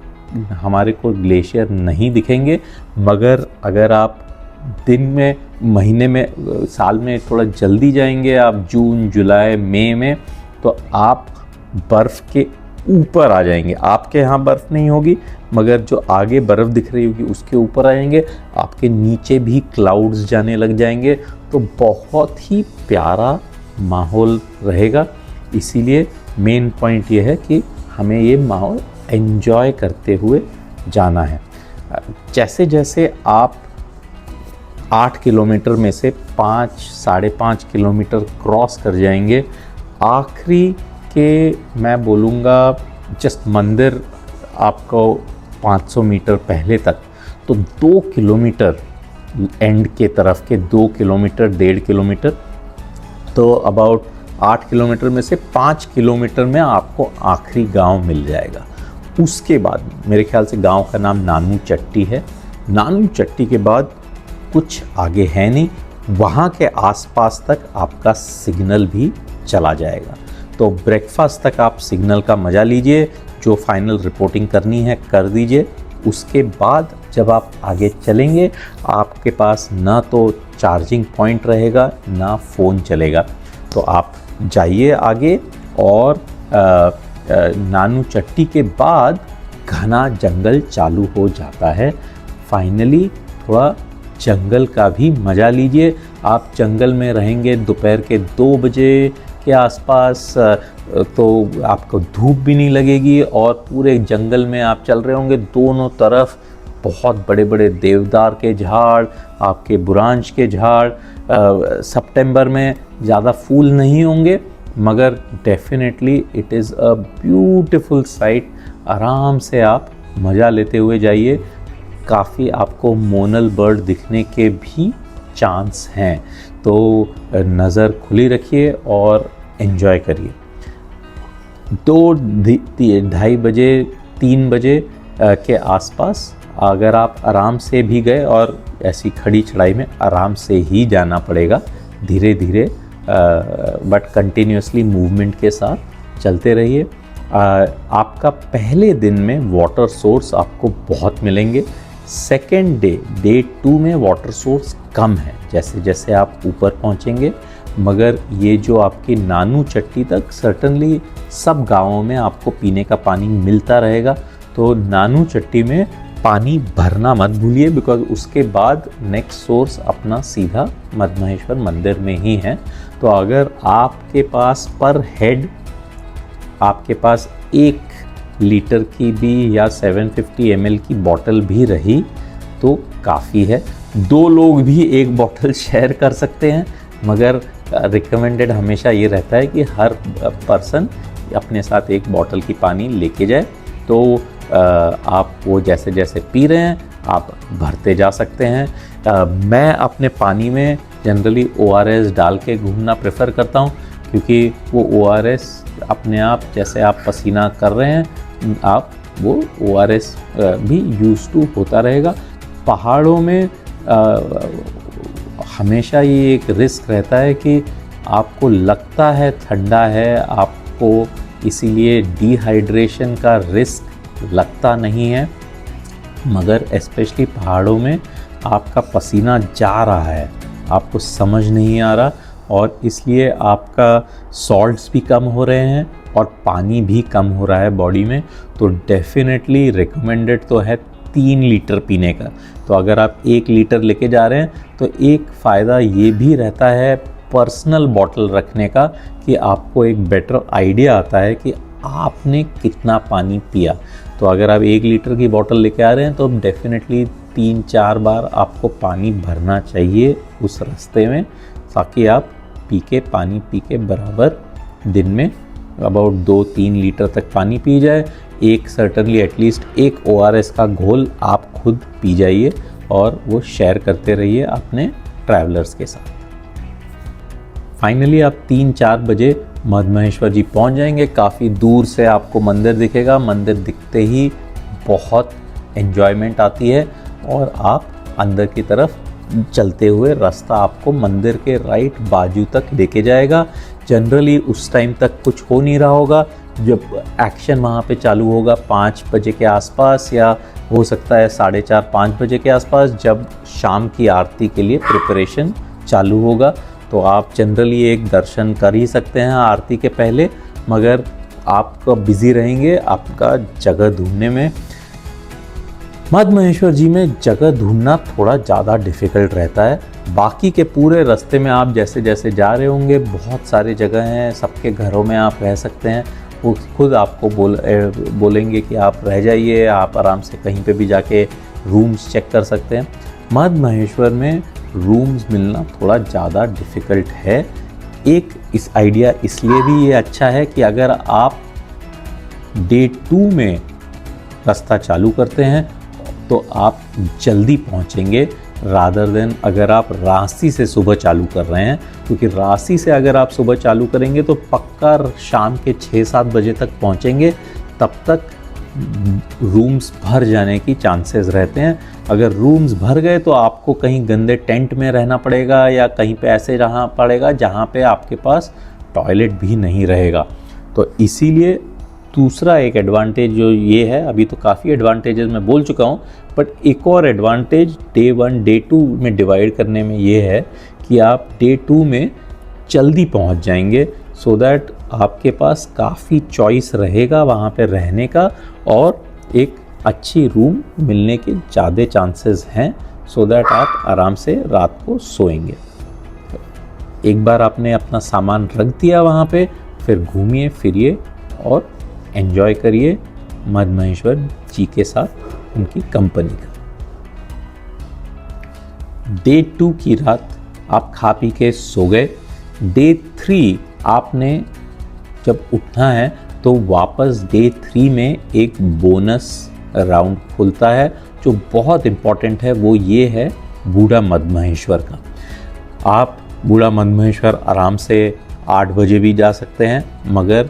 हमारे को ग्लेशियर नहीं दिखेंगे, मगर अगर आप दिन में, महीने में, साल में थोड़ा जल्दी जाएंगे, आप जून, जुलाई, मई में, तो आप बर्फ़ के ऊपर आ जाएंगे। आपके यहाँ बर्फ़ नहीं होगी, मगर जो आगे बर्फ़ दिख रही होगी उसके ऊपर आ जाएंगे। आपके नीचे भी क्लाउड्स जाने लग जाएंगे, तो बहुत ही प्यारा माहौल रहेगा। इसीलिए मेन पॉइंट ये है कि हमें ये माहौल एंजॉय करते हुए जाना है। जैसे जैसे आप 8 किलोमीटर में से 5-5.5 किलोमीटर क्रॉस कर जाएंगे, आखिरी के मैं बोलूँगा जस्ट मंदिर आपको 500 मीटर पहले तक, तो 2 किलोमीटर एंड के तरफ के 2 किलोमीटर 1.5 किलोमीटर, तो अबाउट 8 किलोमीटर में से 5 किलोमीटर में आपको आखिरी गांव मिल जाएगा। उसके बाद मेरे ख्याल से गांव का नाम नानू चट्टी है। नानू चट्टी के बाद कुछ आगे है नहीं, वहाँ के आसपास तक आपका सिग्नल भी चला जाएगा। तो ब्रेकफास्ट तक आप सिग्नल का मज़ा लीजिए, जो फाइनल रिपोर्टिंग करनी है कर दीजिए। उसके बाद जब आप आगे चलेंगे आपके पास ना तो चार्जिंग पॉइंट रहेगा ना फ़ोन चलेगा, तो आप जाइए आगे। और नानू चट्टी के बाद घना जंगल चालू हो जाता है। फाइनली थोड़ा जंगल का भी मज़ा लीजिए। आप जंगल में रहेंगे दोपहर के 2 बजे के आसपास, तो आपको धूप भी नहीं लगेगी, और पूरे जंगल में आप चल रहे होंगे, दोनों तरफ बहुत बड़े बड़े देवदार के झाड़, आपके बुरांश के झाड़। सितंबर में ज़्यादा फूल नहीं होंगे, मगर definitely it is a beautiful sight. आराम से आप मज़ा लेते हुए जाइए। काफ़ी आपको मोनल बर्ड दिखने के भी चांस हैं, तो नज़र खुली रखिए और एंजॉय करिए। 2-2:30 बजे 3 बजे के आसपास अगर आप आराम से भी गए, और ऐसी खड़ी चढ़ाई में आराम से ही जाना पड़ेगा, धीरे धीरे बट कंटिन्यूसली मूवमेंट के साथ चलते रहिए। आपका पहले दिन में वाटर सोर्स आपको बहुत मिलेंगे। सेकेंड डे 2 में वाटर सोर्स कम है जैसे जैसे आप ऊपर पहुंचेंगे, मगर ये जो आपकी नानू चट्टी तक सर्टनली सब गांवों में आपको पीने का पानी मिलता रहेगा। तो नानू चट्टी में पानी भरना मत भूलिए, बिकॉज उसके बाद नेक्स्ट सोर्स अपना सीधा मद्महेश्वर मंदिर में ही है। तो अगर आपके पास पर हेड आपके पास 1 लीटर की भी या 750 ml की बॉटल भी रही तो काफ़ी है। 2 लोग भी एक बॉटल शेयर कर सकते हैं, मगर रिकमेंडेड हमेशा ये रहता है कि हर पर्सन अपने साथ 1 बॉटल की पानी लेके जाए। तो आप वो जैसे जैसे पी रहे हैं आप भरते जा सकते हैं। मैं अपने पानी में जनरली ORS डाल के घूमना प्रेफर करता हूँ, क्योंकि वो ORS अपने आप जैसे आप पसीना कर रहे हैं आप वो ORS भी यूज़ टू होता रहेगा। पहाड़ों में हमेशा ये एक रिस्क रहता है कि आपको लगता है ठंडा है, आपको इसीलिए डिहाइड्रेशन का रिस्क लगता नहीं है, मगर स्पेशली पहाड़ों में आपका पसीना जा रहा है, आपको समझ नहीं आ रहा, और इसलिए आपका सॉल्ट्स भी कम हो रहे हैं और पानी भी कम हो रहा है बॉडी में। तो डेफिनेटली रिकमेंडेड तो है 3 लीटर पीने का। तो अगर आप 1 लीटर लेके जा रहे हैं तो एक फ़ायदा ये भी रहता है पर्सनल बॉटल रखने का, कि आपको एक बेटर आइडिया आता है कि आपने कितना पानी पिया। तो अगर आप 1 लीटर की बॉटल लेके आ रहे हैं तो डेफिनेटली 3-4 बार आपको पानी भरना चाहिए उस रास्ते में, ताकि आप पानी पी के बराबर दिन में अबाउट 2-3 लीटर तक पानी पी जाए। एक सर्टनली एटलीस्ट 1 ORS का घोल आप खुद पी जाइए और वो शेयर करते रहिए अपने ट्रैवलर्स के साथ। फाइनली आप 3-4 बजे मद्महेश्वर जी पहुंच जाएंगे। काफ़ी दूर से आपको मंदिर दिखेगा। मंदिर दिखते ही बहुत एन्जॉयमेंट आती है और आप अंदर की तरफ चलते हुए रास्ता आपको मंदिर के राइट बाजू तक लेके जाएगा। जनरली उस टाइम तक कुछ हो नहीं रहा होगा, जब एक्शन वहाँ पे चालू होगा 5 बजे के आसपास, या हो सकता है 4:30-5 बजे के आसपास, जब शाम की आरती के लिए प्रिपरेशन चालू होगा। तो आप जनरली एक दर्शन कर ही सकते हैं आरती के पहले, मगर आप बिज़ी रहेंगे आपका जगह ढूंढने में। मद्महेश्वर जी में जगह ढूंढना थोड़ा ज़्यादा डिफ़िकल्ट रहता है। बाकी के पूरे रास्ते में आप जैसे जैसे जा रहे होंगे बहुत सारे जगह हैं, सबके घरों में आप रह सकते हैं। वो खुद आपको बोलेंगे कि आप रह जाइए, आप आराम से कहीं पे भी जाके रूम्स चेक कर सकते हैं। मद्महेश्वर में रूम्स मिलना थोड़ा ज़्यादा डिफ़िकल्ट है। एक इस आइडिया इसलिए भी ये अच्छा है कि अगर आप डे 2 में रास्ता चालू करते हैं तो आप जल्दी पहुंचेंगे, रादर देन अगर आप रांसी से सुबह चालू कर रहे हैं, क्योंकि रांसी से अगर आप सुबह चालू करेंगे तो पक्का शाम के 6-7 बजे तक पहुंचेंगे। तब तक रूम्स भर जाने की चांसेस रहते हैं। अगर रूम्स भर गए तो आपको कहीं गंदे टेंट में रहना पड़ेगा, या कहीं पे ऐसे रहना पड़ेगा जहाँ पे आपके पास टॉयलेट भी नहीं रहेगा। तो इसीलिए दूसरा एक एडवांटेज जो ये है, अभी तो काफ़ी एडवांटेजेस मैं बोल चुका हूँ, बट एक और एडवांटेज डे 1 डे 2 में डिवाइड करने में ये है कि आप डे 2 में जल्दी पहुँच जाएंगे, सो दैट आपके पास काफ़ी चॉइस रहेगा वहाँ पे रहने का, और एक अच्छी रूम मिलने के ज़्यादा चांसेस हैं, सो दैट आप आराम से रात को सोएंगे। एक बार आपने अपना सामान रख दिया वहाँ पे, फिर घूमिए फिरिए और एंजॉय करिए मद्महेश्वर जी के साथ उनकी कंपनी का। डे 2 की रात आप खा पी के सो गए। डे 3 आपने जब उठना है तो वापस डे 3 में एक बोनस राउंड खुलता है जो बहुत इम्पॉर्टेंट है। वो ये है बूढ़ा मद्महेश्वर का। आप बूढ़ा मद्महेश्वर आराम से 8 बजे भी जा सकते हैं, मगर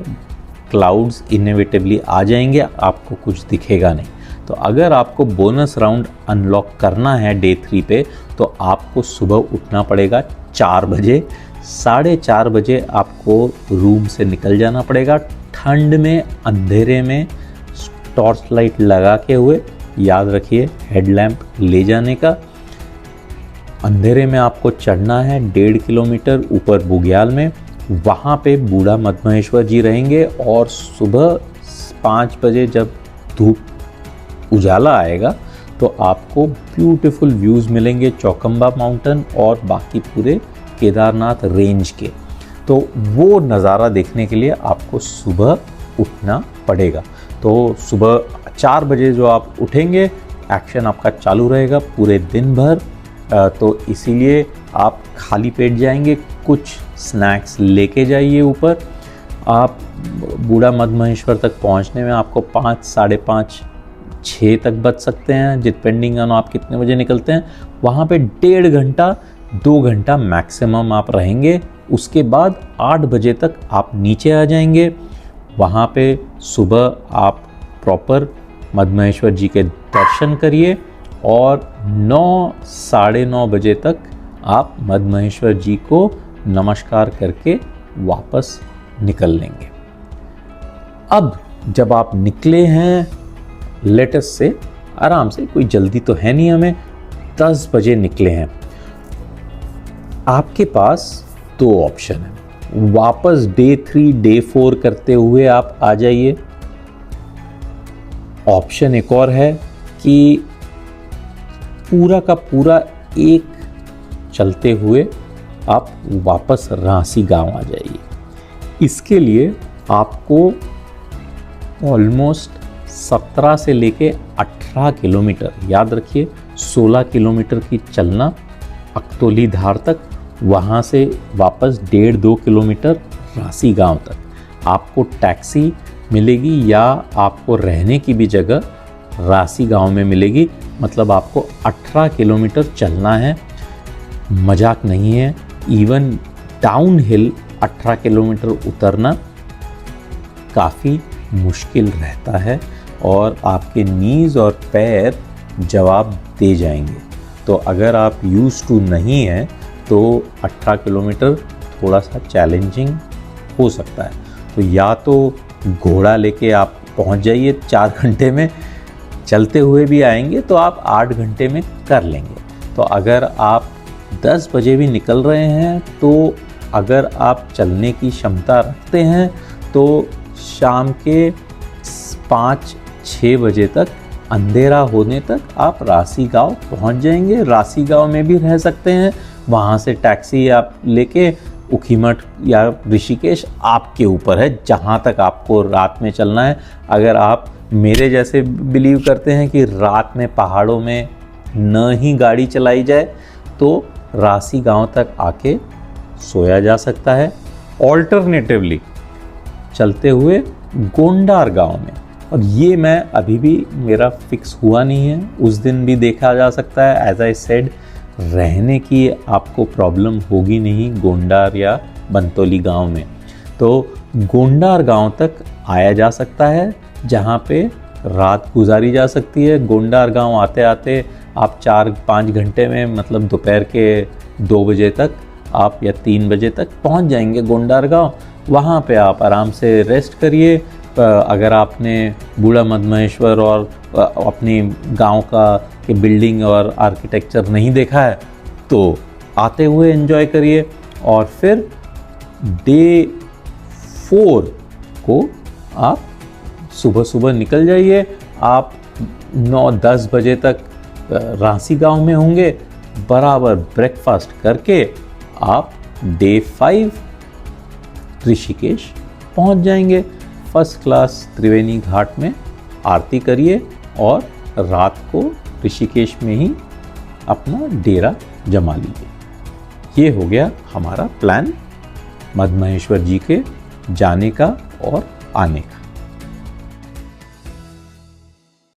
क्लाउड्स इनएविटेबली आ जाएंगे, आपको कुछ दिखेगा नहीं। तो अगर आपको बोनस राउंड अनलॉक करना है डे 3 पे, तो आपको सुबह उठना पड़ेगा 4 बजे। 4:30 बजे आपको रूम से निकल जाना पड़ेगा, ठंड में अंधेरे में टॉर्च लाइट लगा के हुए। याद रखिए हेडलैम्प ले जाने का। अंधेरे में आपको चढ़ना है 1.5 किलोमीटर ऊपर बुग्याल में। वहाँ पे बूढ़ा मद्महेश्वर जी रहेंगे और सुबह 5 बजे जब धूप उजाला आएगा तो आपको ब्यूटीफुल व्यूज़ मिलेंगे चौकम्बा माउंटेन और बाकी पूरे केदारनाथ रेंज के। तो वो नज़ारा देखने के लिए आपको सुबह उठना पड़ेगा। तो सुबह 4 बजे जो आप उठेंगे, एक्शन आपका चालू रहेगा पूरे दिन भर। तो इसीलिए आप खाली पेट जाएंगे, कुछ स्नैक्स लेके जाइए ऊपर। आप बूढ़ा मद्महेश्वर तक पहुंचने में आपको 5, 5:30, 6 तक बच सकते हैं, डिपेंडिंग ऑन आप कितने बजे निकलते हैं। वहाँ पे 1.5 घंटा 2 घंटा मैक्सिमम आप रहेंगे। उसके बाद 8 बजे तक आप नीचे आ जाएंगे। वहाँ पे सुबह आप प्रॉपर मद्महेश्वर जी के दर्शन करिए और 9, 9:30 बजे तक आप मद्महेश्वर जी को नमस्कार करके वापस निकल लेंगे। अब जब आप निकले हैं लेटेस्ट से, आराम से, कोई जल्दी तो है नहीं हमें, 10 बजे निकले हैं, आपके पास 2 ऑप्शन है। वापस डे 3, डे 4 करते हुए आप आ जाइए। ऑप्शन एक और है कि पूरा का पूरा एक चलते हुए आप वापस रांसी गांव आ जाइए। इसके लिए आपको ऑलमोस्ट 17 से लेके 18 किलोमीटर, याद रखिए 16 किलोमीटर की चलना अकतौली धार तक, वहाँ से वापस 1.5-2 किलोमीटर रांसी गांव तक। आपको टैक्सी मिलेगी या आपको रहने की भी जगह रांसी गांव में मिलेगी। मतलब आपको 18 किलोमीटर चलना है, मजाक नहीं है। इवन डाउन हिल 18 किलोमीटर उतरना काफ़ी मुश्किल रहता है और आपके नीज़ और पैर जवाब दे जाएंगे। तो अगर आप यूज़ टू नहीं हैं तो 18 किलोमीटर थोड़ा सा चैलेंजिंग हो सकता है। तो या तो घोड़ा लेके आप पहुंच जाइए 4 घंटे में, चलते हुए भी आएंगे तो आप 8 घंटे में कर लेंगे। तो अगर आप 10 बजे भी निकल रहे हैं तो अगर आप चलने की क्षमता रखते हैं तो शाम के 5-6 बजे तक, अंधेरा होने तक आप रांसी गांव पहुंच जाएंगे। रांसी गांव में भी रह सकते हैं, वहाँ से टैक्सी आप लेके उखीमठ या ऋषिकेश आपके ऊपर है, जहाँ तक आपको रात में चलना है। अगर आप मेरे जैसे बिलीव करते हैं कि रात में पहाड़ों में न ही गाड़ी चलाई जाए तो रांसी गांव तक आके सोया जा सकता है। ऑल्टरनेटिवली चलते हुए गोंडार गांव में, और ये मैं अभी भी मेरा फिक्स हुआ नहीं है, उस दिन भी देखा जा सकता है। एज आई सेड, रहने की आपको प्रॉब्लम होगी नहीं गोंडार या बंतौली गांव में। तो गोंडार गांव तक आया जा सकता है जहां पे रात गुजारी जा सकती है। गोंडार गांव आते आते आप 4-5 घंटे में, मतलब दोपहर के 2 बजे तक आप या 3 बजे तक पहुंच जाएंगे गोंडार गांव। वहाँ पे आप आराम से रेस्ट करिए। अगर आपने बूढ़ा मद्महेश्वर और अपनी गांव का के बिल्डिंग और आर्किटेक्चर नहीं देखा है तो आते हुए एंजॉय करिए। और फिर डे 4 को आप सुबह सुबह निकल जाइए। आप 9-10 बजे तक रांसी गांव में होंगे। बराबर ब्रेकफास्ट करके आप डे 5 ऋषिकेश पहुंच जाएंगे। फर्स्ट क्लास त्रिवेणी घाट में आरती करिए और रात को ऋषिकेश में ही अपना डेरा जमा लीजिए। ये हो गया हमारा प्लान मद्महेश्वर जी के जाने का और आने का।